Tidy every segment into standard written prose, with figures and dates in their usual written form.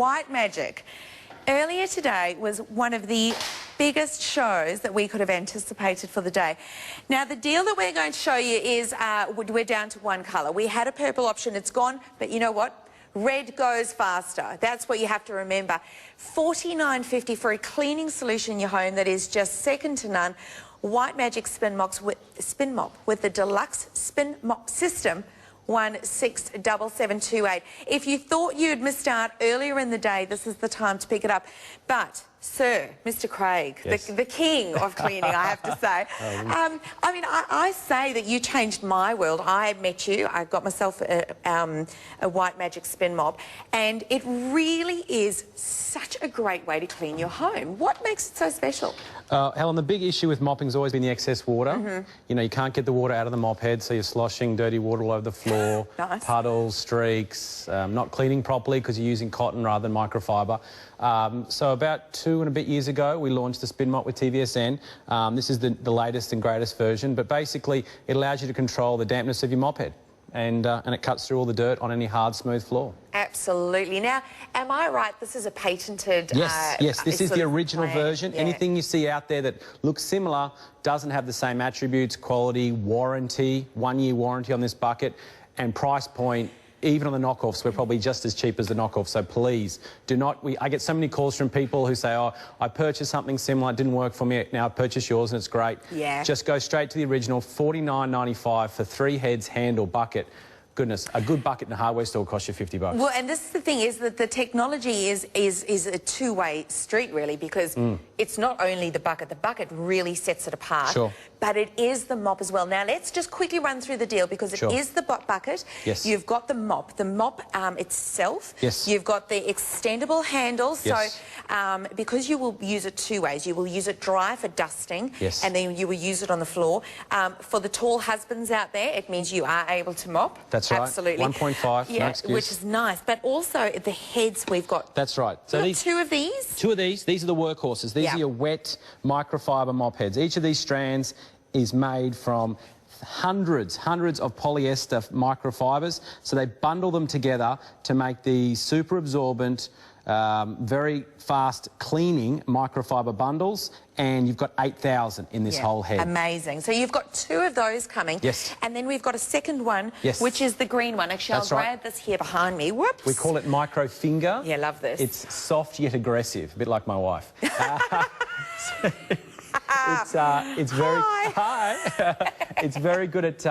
White Magic. Earlier today was one of the biggest shows that we could have anticipated for the day. Now, the deal that we're going to show you is we're down to one colour. We had a purple option, it's gone, but you know what? Red goes faster. That's what you have to remember. $49.50 for a cleaning solution in your home that is just second to none. White Magic Spin Mop with the deluxe spin mop system. 167728. If you thought you'd missed out earlier in the day, this is the time to pick it up. But, sir, Mr. Craig, yes, the king of cleaning, I have to say. I mean, I say that you changed my world. I met you. I got myself a White Magic Spin Mop, and it really is such a great way to clean your home. What makes it so special? Helen, the big issue with mopping has always been the excess water. You know, you can't get the water out of the mop head, so you're sloshing dirty water all over the floor, nice. Puddles, streaks, not cleaning properly because you're using cotton rather than microfiber. So about 2 and a bit years ago, we launched the Spin Mop with TVSN. This is the latest and greatest version, but basically it allows you to control the dampness of your mop head. And it cuts through all the dirt on any hard, smooth floor. Absolutely. Now, am I right? This is a patented... Yes, this is the original version. Yeah. Anything you see out there that looks similar doesn't have the same attributes, quality, warranty, 1-year warranty on this bucket, and price point. Even on the knockoffs, we're probably just as cheap as the knockoffs, so please do not... I get so many calls from people who say, oh, I purchased something similar, it didn't work for me, now I purchased yours and it's great. Yeah. Just go straight to the original, $49.95 for 3 heads, handle, bucket. Goodness, a good bucket in a hardware store costs you $50. Well, and this is the thing, is that the technology is a two-way street, really, because it's not only the bucket really sets it apart, sure, but it is the mop as well. Now, let's just quickly run through the deal, because it is the bucket. Yes. You've got the mop itself. Yes. You've got the extendable handle. Yes. So, because you will use it 2 ways. You will use it dry for dusting, yes, and then you will use it on the floor. For the tall husbands out there, it means you are able to mop. That's right. Absolutely. 1.5, yeah, no excuse. Which is nice. But also the heads we've got. That's right. So these 2 of these? 2 of these. These are the workhorses. These are your wet microfiber mop heads. Each of these strands is made from hundreds of polyester microfibers. So they bundle them together to make the super absorbent, very fast cleaning microfiber bundles, and you've got 8,000 in this whole head. Amazing. So you've got 2 of those coming. Yes. And then we've got a second one, yes, which is the green one. Actually, I'll grab this here behind me. Whoops. We call it micro finger. Yeah, love this. It's soft yet aggressive, a bit like my wife. It's very... Hi. It's very good at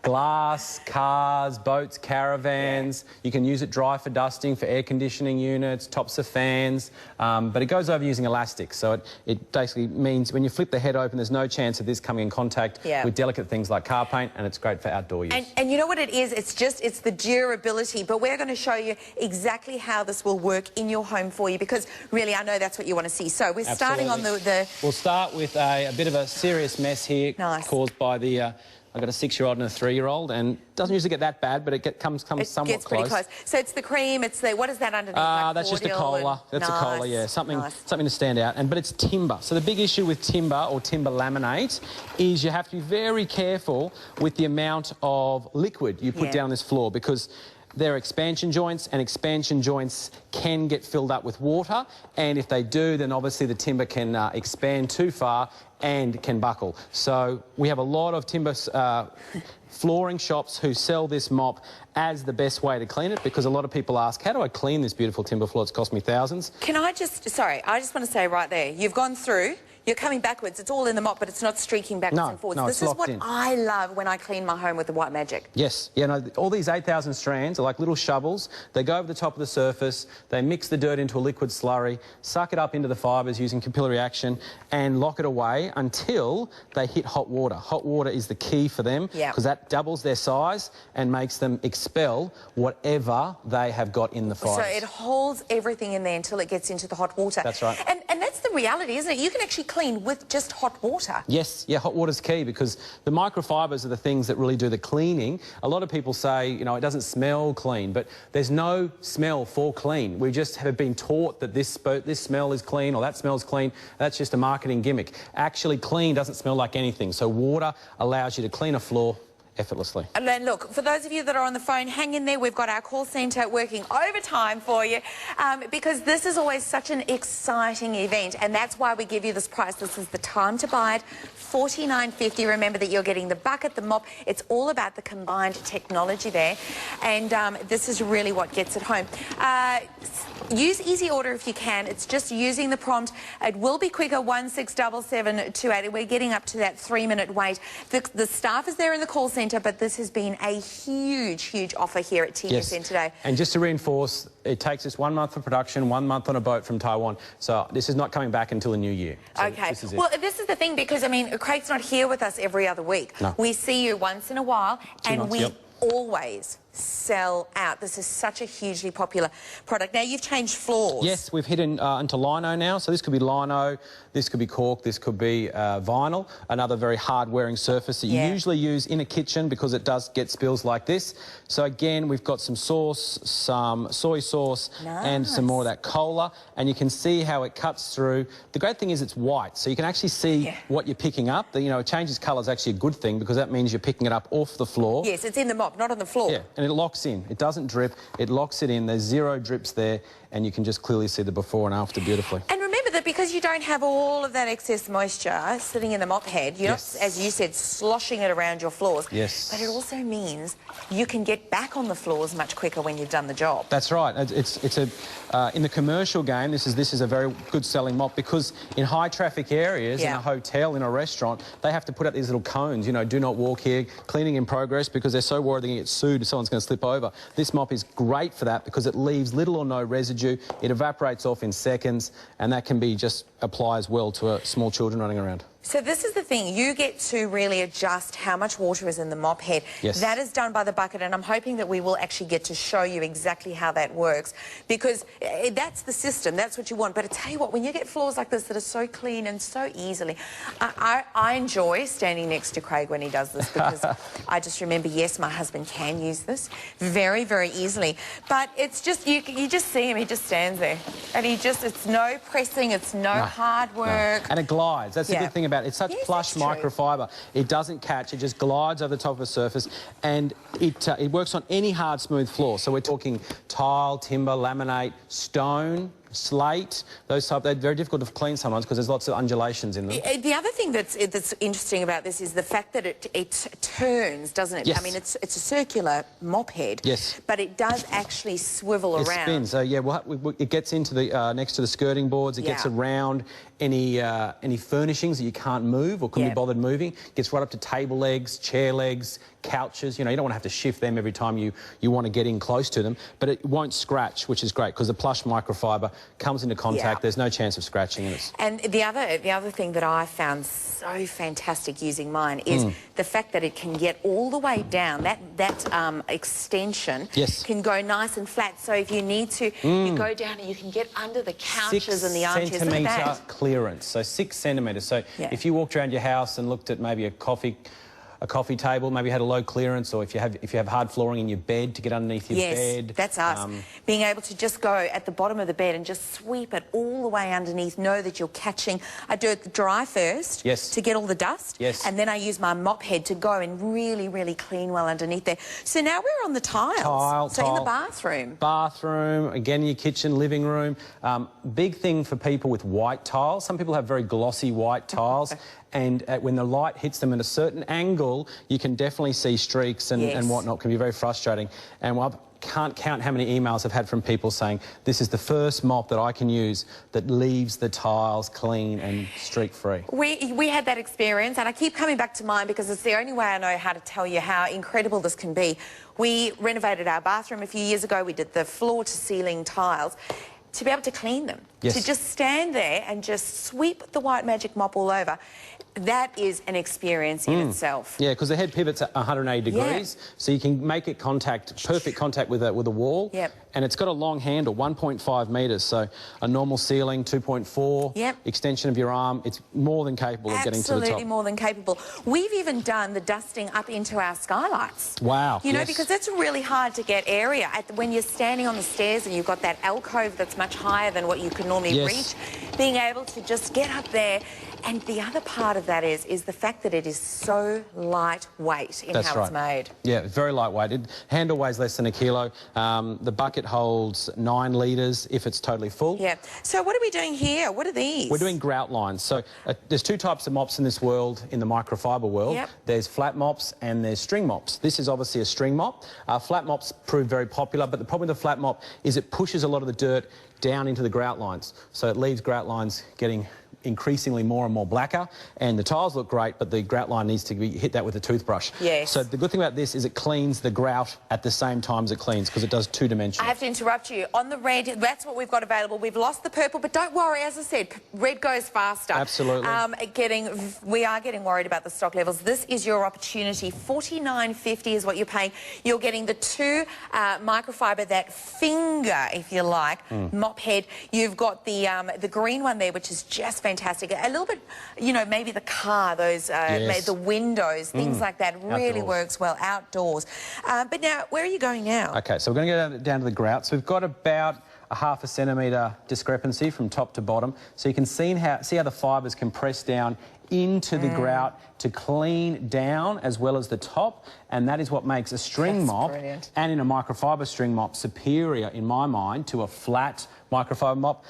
glass, cars, boats, caravans. You can use it dry for dusting, for air conditioning units, tops of fans, but it goes over using elastics. So it basically means when you flip the head open, there's no chance of this coming in contact with delicate things like car paint, and it's great for outdoor use. And you know what it is? It's the durability, but we're going to show you exactly how this will work in your home for you, because really I know that's what you want to see. So we're starting on the... We'll start with a bit of a serious mess here caused by the... I've got a 6-year-old and a 3-year-old, and it doesn't usually get that bad, but it comes somewhat close. It gets pretty close. So it's the cream, it's the... What is that underneath? Like that's just a cola. That's a cola, yeah. Something to stand out. But it's timber. So the big issue with timber or timber laminate is you have to be very careful with the amount of liquid you put down on this floor, because they're expansion joints, and expansion joints can get filled up with water, and if they do, then obviously the timber can expand too far and can buckle. So we have a lot of timber flooring shops who sell this mop as the best way to clean it, because a lot of people ask, how do I clean this beautiful timber floor? It's cost me thousands. Can I just... Sorry, I just want to say right there, you've gone through... You're coming backwards. It's all in the mop, but it's not streaking backwards and forwards. This is what I love when I clean my home with the White Magic. Yes. You know, all these 8,000 strands are like little shovels. They go over the top of the surface, they mix the dirt into a liquid slurry, suck it up into the fibres using capillary action, and lock it away until they hit hot water. Hot water is the key for them, because that doubles their size and makes them expel whatever they have got in the fibres. So it holds everything in there until it gets into the hot water. That's right. And that's the reality, isn't it? You can actually clean with just hot water. Yes, yeah, hot water's key, because the microfibers are the things that really do the cleaning. A lot of people say, you know, it doesn't smell clean, but there's no smell for clean. We just have been taught that this smell is clean or that smells clean. That's just a marketing gimmick. Actually, clean doesn't smell like anything. So water allows you to clean a floor effortlessly. And then look, for those of you that are on the phone, hang in there. We've got our call centre working overtime for you because this is always such an exciting event, and that's why we give you this price. This is the time to buy it, $49.50. Remember that you're getting the bucket, the mop. It's all about the combined technology there, and this is really what gets it home. Use Easy Order if you can. It's just using the prompt. It will be quicker, 167728. We're getting up to that 3-minute wait. The staff is there in the call centre, but this has been a huge, huge offer here at TVSN today. And just to reinforce, it takes us 1 month for production, 1 month on a boat from Taiwan. So this is not coming back until the new year. So okay. This is it. Well, this is the thing, because, I mean, Craig's not here with us every other week. No. We see you once in a while, 2 and months, we yep. always sell out. This is such a hugely popular product. Now, you've changed floors. Yes, we've hit into lino now. So this could be lino, this could be cork, this could be vinyl, another very hard-wearing surface that you usually use in a kitchen because it does get spills like this. So again, we've got some sauce, some soy sauce, and some more of that cola, and you can see how it cuts through. The great thing is it's white, so you can actually see what you're picking up. You know, it changes colour is actually a good thing because that means you're picking it up off the floor. Yes, it's in the mop, not on the floor. Yeah, and it locks in. It doesn't drip. It locks it in. There's 0 drips there, and you can just clearly see the before and after beautifully. And remember that because you don't have all of that excess moisture sitting in the mop head, you're not, as you said, sloshing it around your floors. Yes. But it also means you can get back on the floors much quicker when you've done the job. That's right. It's in the commercial game, this is a very good selling mop because in high traffic areas, in a hotel, in a restaurant, they have to put up these little cones, you know, do not walk here, cleaning in progress, because they're so worried they're going to get sued if someone's going to slip over. This mop is great for that because it leaves little or no residue. It evaporates off in seconds, and that can be just applies well to small children running around. So this is the thing, you get to really adjust how much water is in the mop head. Yes. That is done by the bucket, and I'm hoping that we will actually get to show you exactly how that works, because that's the system, that's what you want. But I tell you what, when you get floors like this that are so clean and so easily, I enjoy standing next to Craig when he does this, because I just remember, yes, my husband can use this very, very easily. But it's just, you just see him, he just stands there. And it's no pressing, it's no hard work. And it glides, that's the good thing about it. It's such plush microfiber. It doesn't catch, it just glides over the top of a surface, and it works on any hard, smooth floor. So we're talking tile, timber, laminate, stone, slate, those type. They're very difficult to clean sometimes because there's lots of undulations in them. The other thing that's interesting about this is the fact that it turns, doesn't it? Yes. I mean, it's a circular mop head. Yes. But it does actually swivel around. It spins. So yeah, it gets into the next to the skirting boards. It gets around any furnishings that you can't move or couldn't be bothered moving. Gets right up to table legs, chair legs, couches. You know, you don't want to have to shift them every time you want to get in close to them. But it won't scratch, which is great because the plush microfiber comes into contact. There's no chance of scratching it. And the other thing that I found so fantastic using mine is the fact that it can get all the way down. That extension can go nice and flat. So if you need to, you go down and you can get under the couches and the armchairs. 6 centimetre clearance, so 6 centimetres. So if you walked around your house and looked at maybe a coffee table, maybe had a low clearance, or if you have hard flooring in your bed to get underneath your bed. Yes, that's us. Being able to just go at the bottom of the bed and just sweep it all the way underneath, know that you're catching. I do it dry first to get all the dust, and then I use my mop head to go and really, really clean well underneath there. So now we're on the tiles. So in the bathroom. Bathroom, again, your kitchen, living room. Big thing for people with white tiles. Some people have very glossy white tiles. And when the light hits them at a certain angle, you can definitely see streaks and whatnot. It can be very frustrating. And I can't count how many emails I've had from people saying, this is the first mop that I can use that leaves the tiles clean and streak-free. We had that experience, and I keep coming back to mine because it's the only way I know how to tell you how incredible this can be. We renovated our bathroom a few years ago. We did the floor-to-ceiling tiles. To be able to clean them, to just stand there and just sweep the white magic mop all over, that is an experience in itself. Yeah, because the head pivot's at 180 degrees, so you can make it perfect contact with a wall. And it's got a long handle, 1.5 metres, so a normal ceiling, 2.4, extension of your arm. It's more than capable of getting to the top. Absolutely more than capable. We've even done the dusting up into our skylights. Wow. You know, because it's really hard to get area. When you're standing on the stairs and you've got that alcove that's much higher than what you can normally reach, being able to just get up there And the other part of that is the fact that it is so lightweight in how it's made. Yeah, very lightweight. Handle weighs less than a kilo. The bucket holds 9 litres if it's totally full. Yeah. So what are we doing here? What are these? We're doing grout lines. So there's 2 types of mops in this world, in the microfiber world. Yep. There's flat mops and there's string mops. This is obviously a string mop. Flat mops prove very popular, but the problem with the flat mop is it pushes a lot of the dirt down into the grout lines. So it leaves grout lines getting increasingly more and more blacker, and the tiles look great, but the grout line needs to be hit that with a toothbrush. Yes. So the good thing about this is it cleans the grout at the same time as it cleans, because it does 2 dimensions. I have to interrupt you. On the red, that's what we've got available. We've lost the purple, but don't worry, as I said, red goes faster. Absolutely. We are getting worried about the stock levels. This is your opportunity. $49.50 is what you're paying. You're getting the 2 microfiber, that finger, if you like, mop head. You've got the green one there, which is just fantastic. A little bit, you know, maybe the car, those, the windows, things like that, really works well outdoors. But now, where are you going now? Okay, so we're going to go down to the grout. So we've got about a ½ centimetre discrepancy from top to bottom. So you can see how the fibres compress down into the grout to clean down as well as the top, and that is what makes a string mop and in a microfiber string mop superior, in my mind, to a flat microfiber mop.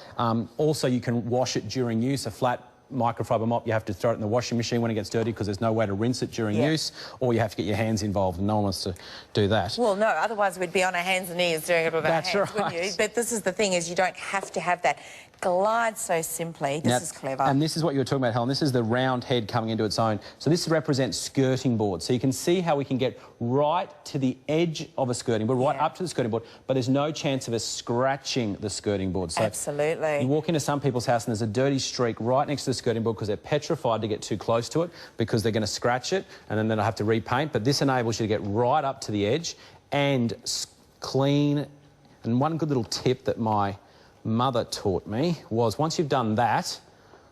Also, you can wash it during use. A flat microfiber mop, you have to throw it in the washing machine when it gets dirty because there's no way to rinse it during use, or you have to get your hands involved, and no one wants to do that. Well, no, otherwise we'd be on our hands and knees doing it with our hands, wouldn't you? But this is the thing, is you don't have to have that. Glides so simply. This is clever. And this is what you were talking about, Helen. This is the round head coming into its own. So this represents skirting board. So you can see how we can get right to the edge of a skirting board, right up to the skirting board, but there's no chance of us scratching the skirting board. So absolutely. You walk into some people's house and there's a dirty streak right next to the skirting board because they're petrified to get too close to it because they're going to scratch it and then they'll have to repaint. But this enables you to get right up to the edge and clean. And one good little tip that my mother taught me was, once you've done that,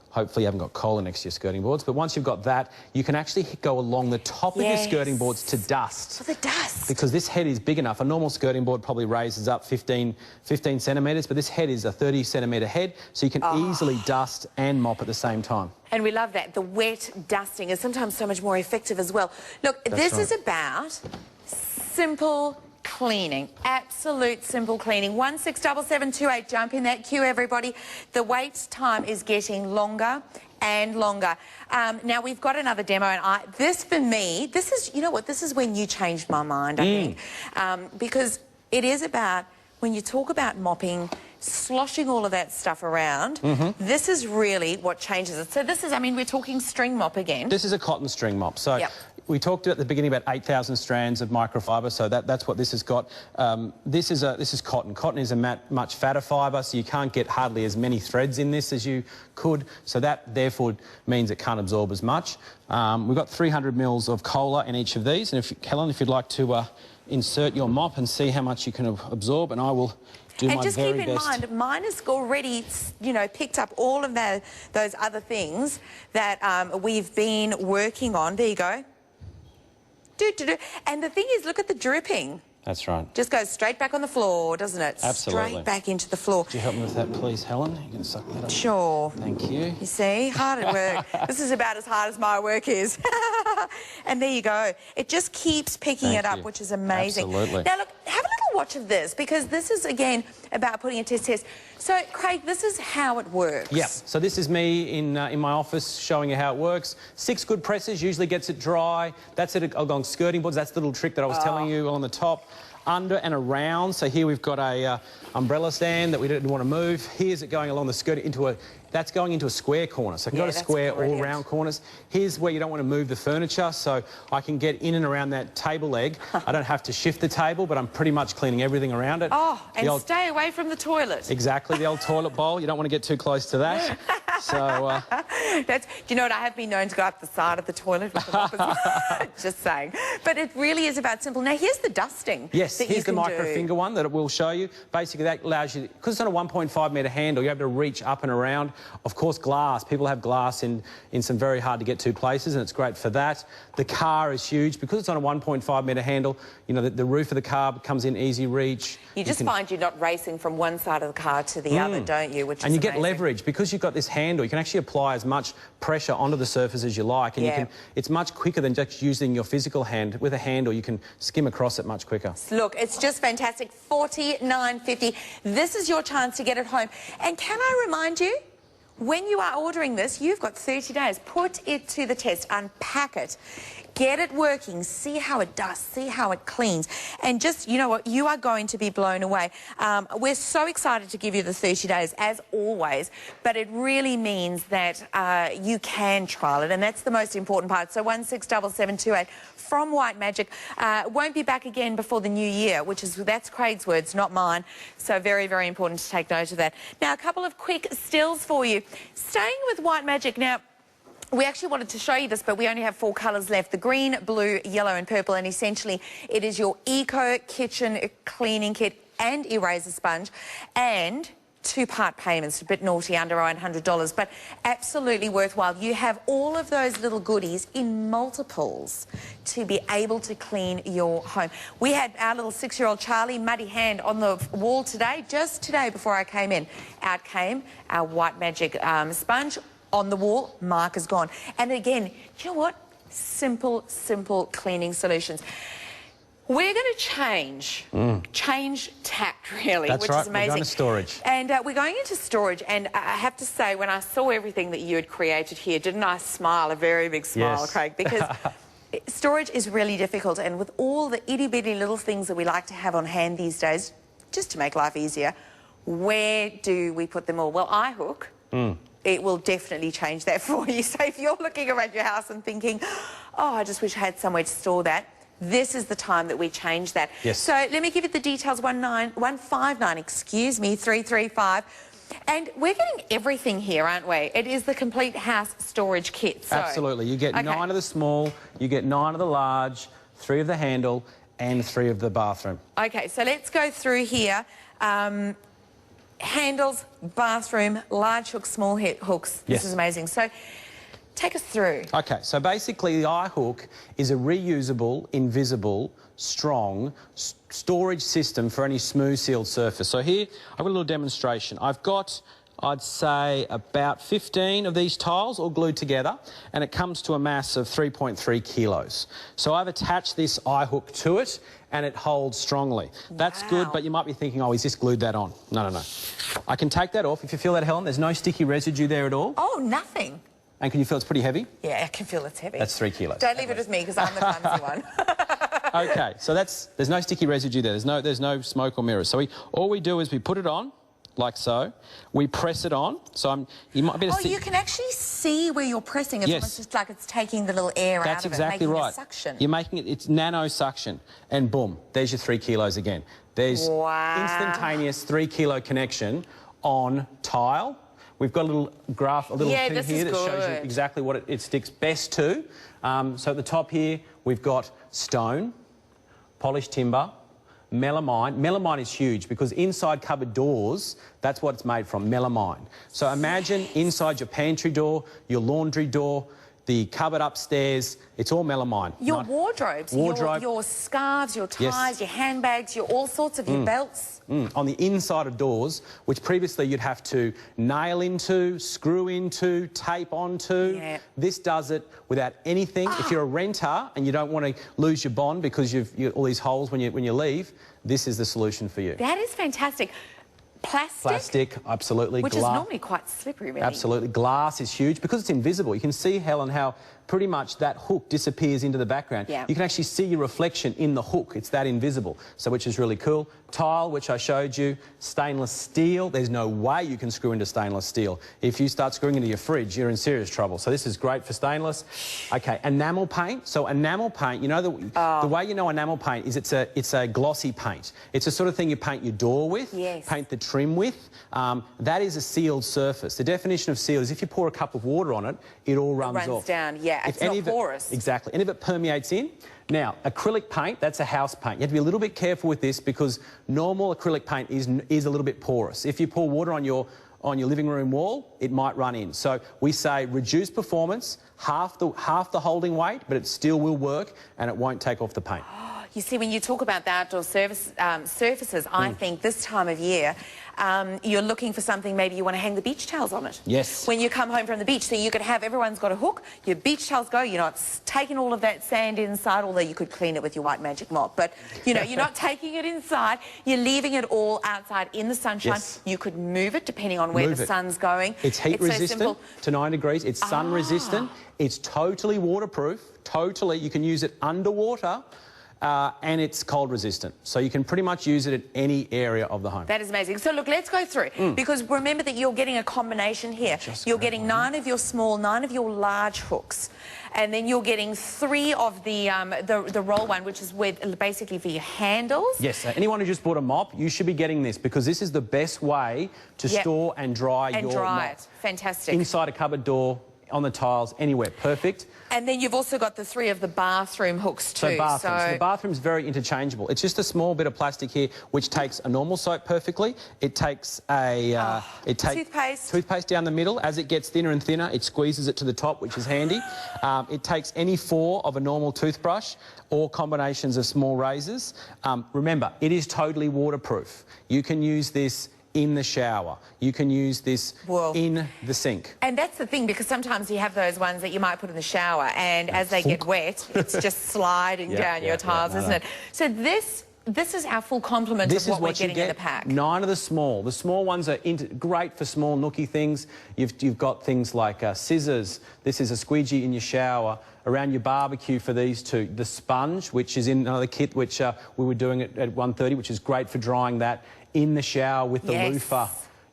hopefully you haven't got cola next to your skirting boards, but once you've got that, you can actually go along the top of your skirting boards to dust. For the dust. Because this head is big enough. A normal skirting board probably raises up 15 centimetres, but this head is a 30-centimetre head, so you can easily dust and mop at the same time. And we love that. The wet dusting is sometimes so much more effective as well. Look, this is about simple cleaning, absolute simple cleaning. 167728, jump in that queue, everybody. The wait time is getting longer and longer. Now we've got another demo, and this for me, this is, you know what, this is when you changed my mind, I think, because it is about, when you talk about mopping, sloshing all of that stuff around, this is really what changes it. So this is, I mean, we're talking string mop again. This is a cotton string mop. So we talked at the beginning about 8,000 strands of microfiber, so that's what this has got. This is cotton. Cotton is a much fatter fibre, so you can't get hardly as many threads in this as you could, so that therefore means it can't absorb as much. We've got 300 mils of cola in each of these, and Helen, if you'd like to insert your mop and see how much you can absorb, and I will do my very best. And just keep in mind, mine has already, you know, picked up all of those other things that we've been working on. There you go. And the thing is, look at the dripping. That's right. Just goes straight back on the floor, doesn't it? Absolutely. Straight back into the floor. Could you help me with that, please, Helen? You can suck that up. Sure. Thank you. You see, hard at work. This is about as hard as my work is. And there you go. It just keeps picking it up, which is amazing. Absolutely. Now, look, have a little watch of this, because this is, again, about putting a test. So, Craig, this is how it works. Yeah. So this is me in my office showing you how it works. 6 good presses usually gets it dry. That's it along skirting boards. That's the little trick that I was telling you on the top. Under and around. So here we've got a umbrella stand that we didn't want to move. Here's it going along the skirt that's going into a square corner. So I can go to square all round corners. Here's where you don't want to move the furniture, so I can get in and around that table leg. I don't have to shift the table, but I'm pretty much cleaning everything around it. Oh, and stay away from the toilet. Exactly, the old toilet bowl. You don't want to get too close to that. So, do you know what? I have been known to go up the side of the toilet with the mop. Just saying. But it really is about simple. Now, here's the dusting. Yes, here's the micro finger one that it will show you. Basically, that allows you, because it's on a 1.5 metre handle, you're able to reach up and around. Of course, glass. People have glass in some very hard-to-get-to places, and it's great for that. The car is huge. Because it's on a 1.5 metre handle, you know, the roof of the car comes in easy reach. You just find you're not racing from one side of the car to the other, don't you? Which is amazing. Get leverage. Because you've got this handle handle, you can actually apply as much pressure onto the surface as you like, and it's much quicker than just using your physical hand. With a handle, you can skim across it much quicker. Look, it's just fantastic. $49.50. This is your chance to get it home. And can I remind you, when you are ordering this, you've got 30 days. Put it to the test. Unpack it. Get it working. See how it does. See how it cleans. And just, you know what, you are going to be blown away. We're so excited to give you the 30 days, as always, but it really means that you can trial it, and that's the most important part. So 167728 from White Magic. Won't be back again before the new year, that's Craig's words, not mine. So very, very important to take note of that. Now, a couple of quick stills for you. Staying with White Magic now. We actually wanted to show you this, but we only have 4 colours left, the green, blue, yellow and purple, and essentially it is your Eco Kitchen Cleaning Kit and eraser sponge, and 2-part payments, a bit naughty, under $100, but absolutely worthwhile. You have all of those little goodies in multiples to be able to clean your home. We had our little 6-year-old Charlie, muddy hand, on the wall today, just today before I came in. Out came our White Magic sponge. On the wall, mark is gone. And again, you know what? Simple, simple cleaning solutions. We're going to change tact, really, That's which right. is amazing. We're going to storage. And we're going into storage, and I have to say, when I saw everything that you had created here, didn't I smile, a very big smile, yes. Craig? Because storage is really difficult, and with all the itty-bitty little things that we like to have on hand these days, just to make life easier, where do we put them all? Well, iHook. It will definitely change that for you. So if you're looking around your house and thinking, oh, I just wish I had somewhere to store that, this is the time that we change that. Yes. So let me give you the details, 159, excuse me, 335. And we're getting everything here, aren't we? It is the complete house storage kit. So, absolutely. You get 9 of the small, you get 9 of the large, 3 of the handle, and 3 of the bathroom. Okay, so let's go through here. Handles, bathroom, large hooks, small hooks. This is amazing. So take us through. Okay, so basically the iHook is a reusable, invisible, strong storage system for any smooth sealed surface. So here I've got a little demonstration. I've got, I'd say, about 15 of these tiles all glued together, and it comes to a mass of 3.3 kilos. So I've attached this iHook to it, and it holds strongly. That's good, but you might be thinking, oh, he's just glued that on. No, no, no. I can take that off. If you feel that, Helen, there's no sticky residue there at all. Oh, nothing. And can you feel it's pretty heavy? Yeah, I can feel it's heavy. That's 3 kilos. Don't leave it with me, because I'm the clumsy one. Okay, so there's no sticky residue there. There's no smoke or mirrors. So all we do is we put it on, like so. We press it on. So you might be able to see. You can actually see where you're pressing. It's almost just like it's taking the little air out of it. That's exactly right. A suction. You're making it, it's nano suction. And boom, there's your 3 kilos again. There's instantaneous 3 kilo connection on tile. We've got a little graph, a little thing here that shows you exactly what it sticks best to. So at the top here, we've got stone, polished timber, melamine. Melamine is huge because inside cupboard doors, that's what it's made from, melamine. So imagine inside your pantry door, your laundry door, the cupboard upstairs, it's all melamine. Your wardrobes, your scarves, your ties, your handbags, your all sorts of your belts. On the inside of doors, which previously you'd have to nail into, screw into, tape onto. This does it without anything. If you're a renter and you don't want to lose your bond because you've all these holes when you leave, this is the solution for you. That is fantastic. Plastic? Plastic, absolutely. Which is normally quite slippery, really. Absolutely. Glass is huge because it's invisible. You can see, Helen, how pretty much that hook disappears into the background. You can actually see your reflection in the hook. It's that invisible, so which is really cool. Tile, which I showed you, stainless steel. There's no way you can screw into stainless steel. If you start screwing into your fridge, you're in serious trouble. So this is great for stainless. Okay, enamel paint. So enamel paint, you know, the way you know enamel paint is it's a glossy paint. It's the sort of thing you paint your door with, paint the trim with. That is a sealed surface. The definition of sealed is if you pour a cup of water on it, it all runs off. It runs down, it's not porous. Exactly. Any of it permeates in. Now, acrylic paint, that's a house paint. You have to be a little bit careful with this because normal acrylic paint is a little bit porous. If you pour water on your living room wall, it might run in. So we say reduce performance, half the holding weight, but it still will work and it won't take off the paint. You see, when you talk about the outdoor surfaces, I think this time of year, you're looking for something, maybe you want to hang the beach towels on it. Yes. When you come home from the beach, so you could have, everyone's got a hook, your beach towels go, you're not taking all of that sand inside, although you could clean it with your white magic mop, but, you know, you're not taking it inside, you're leaving it all outside in the sunshine. Yes. You could move it depending on where the sun's going. It's heat resistant to 9 degrees. It's sun resistant. It's totally waterproof. Totally. You can use it underwater. And it's cold resistant. So you can pretty much use it in any area of the home. That is amazing. So look, let's go through, because remember that you're getting a combination here. You're getting 9 of your small, 9 of your large hooks, and then you're getting 3 of the roll one, which is with basically for your handles. Yes, anyone who just bought a mop, you should be getting this, because this is the best way to store and dry your mop. Fantastic. Inside a cupboard door, on the tiles, anywhere. Perfect. And then you've also got the 3 of the bathroom hooks too. So the bathroom's very interchangeable. It's just a small bit of plastic here which takes a normal soap perfectly. It takes a toothpaste down the middle. As it gets thinner and thinner, it squeezes it to the top, which is handy. It takes any 4 of a normal toothbrush or combinations of small razors. Remember, it is totally waterproof. You can use this in the shower. You can use this in the sink. And that's the thing, because sometimes you have those ones that you might put in the shower, and as they get wet, it's just sliding down your tiles, isn't it? So this is our full complement of what we're getting in the pack. 9 of the small. The small ones are great for small nooky things. You've got things like scissors. This is a squeegee in your shower. Around your barbecue for these 2. The sponge, which is in another kit, which we were doing at 1:30, which is great for drying that. In the shower with the loofah.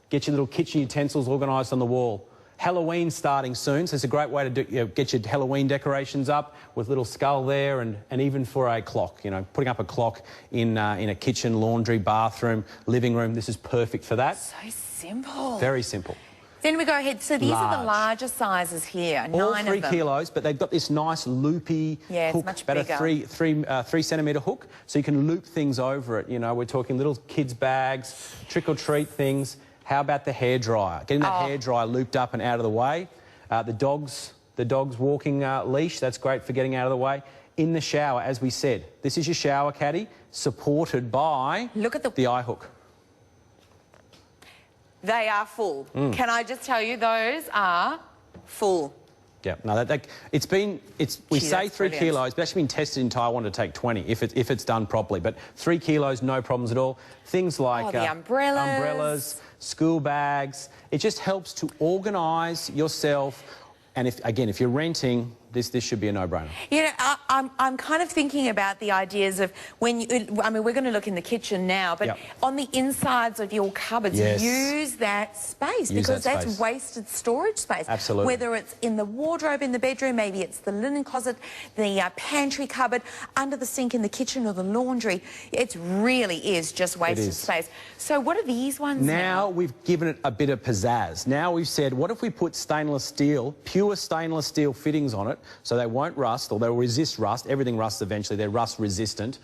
Get your little kitchen utensils organised on the wall. Halloween's starting soon, so it's a great way to get your Halloween decorations up with little skull there, and even for a clock, you know, putting up a clock in a kitchen, laundry, bathroom, living room. This is perfect for that. So simple. Very simple. Then we go ahead. So these are the larger sizes here. 9 of them. All 3 kilos, but they've got this nice loopy hook, much about bigger. a 3 centimetre hook, so you can loop things over it. You know, we're talking little kids' bags, trick-or-treat things. How about the hairdryer? Getting that hairdryer looped up and out of the way. The dog's walking leash, that's great for getting out of the way. In the shower, as we said, this is your shower caddy, supported by the eye hook. They are full. Can I just tell you, those are full. Yeah, no, we say 3 kilos, but actually been tested in Taiwan to take 20 if it's done properly. But 3 kilos, no problems at all. Things like the umbrellas, school bags. It just helps to organise yourself. And if you're renting, this should be a no-brainer. You know, I'm kind of thinking about the ideas of when I mean, we're going to look in the kitchen now, but on the insides of your cupboards, use that space, because that's wasted storage space. Absolutely. Whether it's in the wardrobe in the bedroom, maybe it's the linen closet, the pantry cupboard, under the sink in the kitchen, or the laundry. It really is just wasted space. So what are these ones now? We've given it a bit of pizzazz. Now we've said, what if we put stainless steel, pure stainless steel fittings on it, so they won't rust, or they'll resist rust. Everything rusts eventually. They're rust resistant.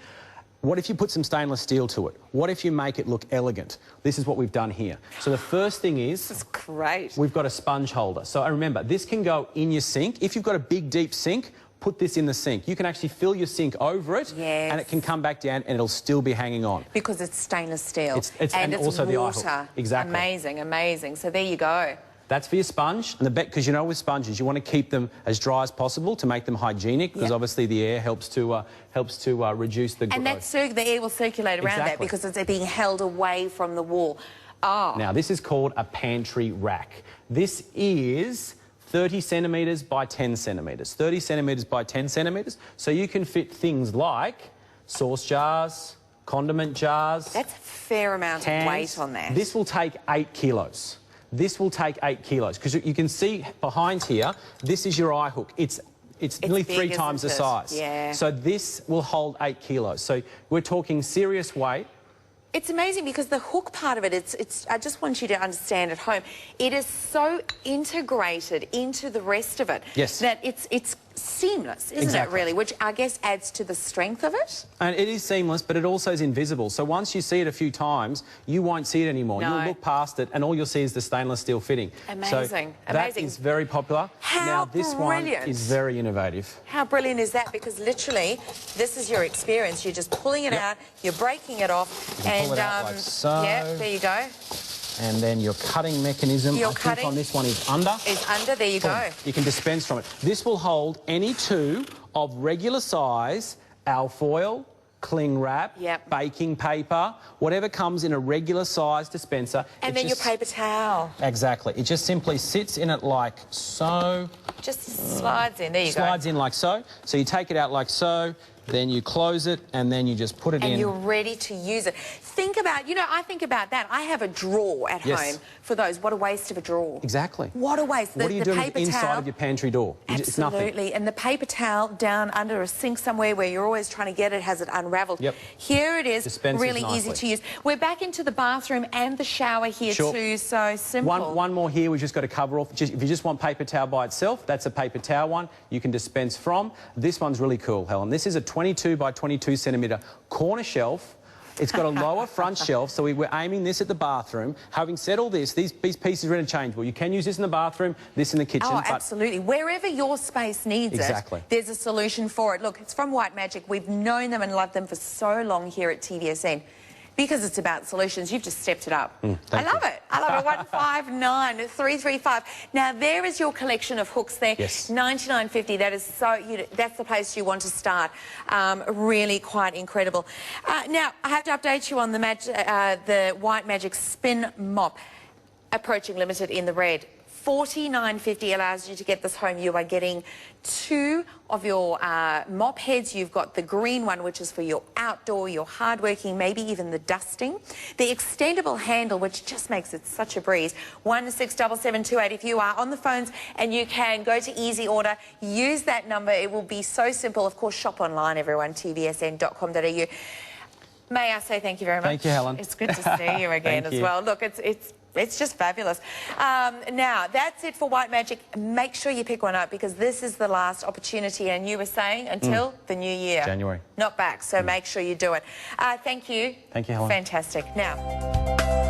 What if you put some stainless steel to it? What if you make it look elegant? This is what we've done here. So the first thing is... This is great. We've got a sponge holder. So remember, this can go in your sink. If you've got a big, deep sink, put this in the sink. You can actually fill your sink over it, and it can come back down and it'll still be hanging on. Because it's stainless steel. And it's also water. The eye hook. Exactly. Amazing, amazing. So there you go. That's for your sponge, and because you know with sponges you want to keep them as dry as possible to make them hygienic, because obviously the air helps to reduce the growth. And the air will circulate around that because it's being held away from the wall. Now this is called a pantry rack. This is 30 centimetres by 10 centimetres. 30 centimetres by 10 centimetres. So you can fit things like sauce jars, condiment jars. That's a fair amount of weight on that. This will take 8 kilos. This will take 8 kilos, because you can see behind here, this is your eye hook. It's nearly 3 times the size. Yeah. So this will hold 8 kilos. So we're talking serious weight. It's amazing because the hook part of it, I just want you to understand at home, it is so integrated into the rest of it. Yes. That it's seamless, isn't it, really? Which I guess adds to the strength of it. And it is seamless, but it also is invisible. So once you see it a few times, you won't see it anymore. No. You'll look past it, and all you'll see is the stainless steel fitting. Amazing. So that is very popular. How now, this brilliant. one is very innovative. How brilliant is that? Because literally, this is your experience. You're just pulling it out, you're breaking it off, you can pull it out like so. Yeah, there you go. And then your cutting mechanism, I think on this one is under. Is under, there you go. You can dispense from it. This will hold any two of regular size alfoil, cling wrap, baking paper, whatever comes in a regular size dispenser. And then your paper towel. Exactly. It just simply sits in it like so. Just slides in, there you go. Slides in like so. So you take it out like so, then you close it, and then you just put it in. And you're ready to use it. Think about, you know, I think about that. I have a drawer at home for those. What a waste of a drawer. Exactly. What a waste. What are you doing inside of your pantry door? Absolutely. It's nothing. And the paper towel down under a sink somewhere where you're always trying to get it, has it unravelled. Yep. Here it is, Dispenses really nicely. easy to use. We're back into the bathroom and the shower here too, so simple. One more here we've just got to cover off. If you just want paper towel by itself, that's a paper towel one you can dispense from. This one's really cool, Helen. This is a 22 by 22 centimetre corner shelf. It's got a lower front shelf, so we're aiming this at the bathroom. Having said all this, these pieces are interchangeable. You can use this in the bathroom, this in the kitchen. Oh, absolutely. Wherever your space needs it, there's a solution for it. Look, it's from White Magic. We've known them and loved them for so long here at TVSN. Because it's about solutions, you've just stepped it up. I love it. I love it. 159 335. Now there is your collection of hooks there. Yes. $99.50. That is so. That's the place you want to start. Really quite incredible. Now I have to update you on the White Magic Spin Mop, approaching limited in the red. $49.50 allows you to get this home. You are getting two of your mop heads. You've got the green one, which is for your outdoor, your hardworking, maybe even the dusting. The extendable handle, which just makes it such a breeze. 167728. If you are on the phones and you can go to Easy Order, use that number. It will be so simple. Of course, shop online, everyone, tvsn.com.au. May I say thank you very much. Thank you, Helen. It's good to see you again as well. Look, it's just fabulous. Now, that's it for White Magic. Make sure you pick one up because this is the last opportunity. And you were saying until the new year. January. Not back, so make sure you do it. Thank you. Thank you, Helen. Fantastic. Now...